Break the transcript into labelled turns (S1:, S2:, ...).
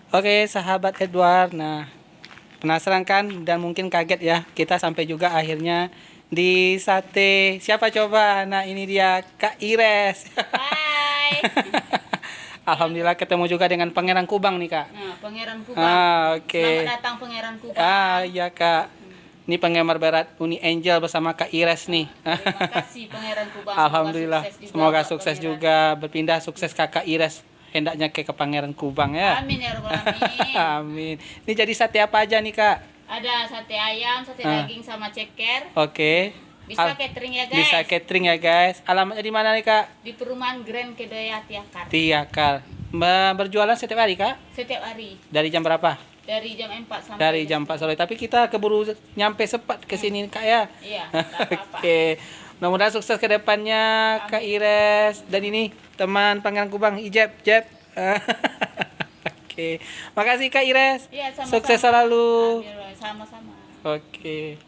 S1: Oke, sahabat Edward. Nah, penasaran kan dan mungkin kaget ya. Kita sampai juga akhirnya di sate. Siapa coba? Nah, ini dia Kak Ires.
S2: Hai.
S1: Alhamdulillah ketemu juga dengan Pangeran Kubang nih, Kak.
S2: Nah, Pangeran Kubang.
S1: Oke.
S2: Selamat datang Pangeran Kubang.
S1: Iya, Kak. Ini penggemar berat Uni Angel bersama Kak Ires nih.
S2: Terima kasih Pangeran Kubang.
S1: Alhamdulillah. Semoga
S2: Bapak
S1: sukses
S2: Pangeran.
S1: juga, berpindah sukses Kakak Ires. Hendaknya ke Pangeran Kubang ya.
S2: Amin ya rabbal alamin.
S1: Amin. Ini jadi sate apa aja nih, Kak?
S2: Ada sate ayam, sate daging sama ceker.
S1: Oke.
S2: Bisa catering ya guys.
S1: Bisa catering ya guys. Alamatnya di mana nih, Kak?
S2: Di perumahan Grand Kedaya Tiakar.
S1: Tiakar. Mbak berjualan setiap hari, Kak?
S2: Setiap hari
S1: Dari jam berapa?
S2: dari jam 4 sampai
S1: Dari jam 4 sore. Tapi kita keburu nyampe cepat ke sini, Kak ya.
S2: Iya, enggak apa-apa.
S1: Oke. Mudah-mudahan sukses ke depannya, Kak Ires. Dan ini teman Pangeran Kubang, Ijep, Jep. Oke. Makasih Kak Ires.
S2: Iya, sama-sama.
S1: Sukses selalu.
S2: Sama-sama.
S1: Oke.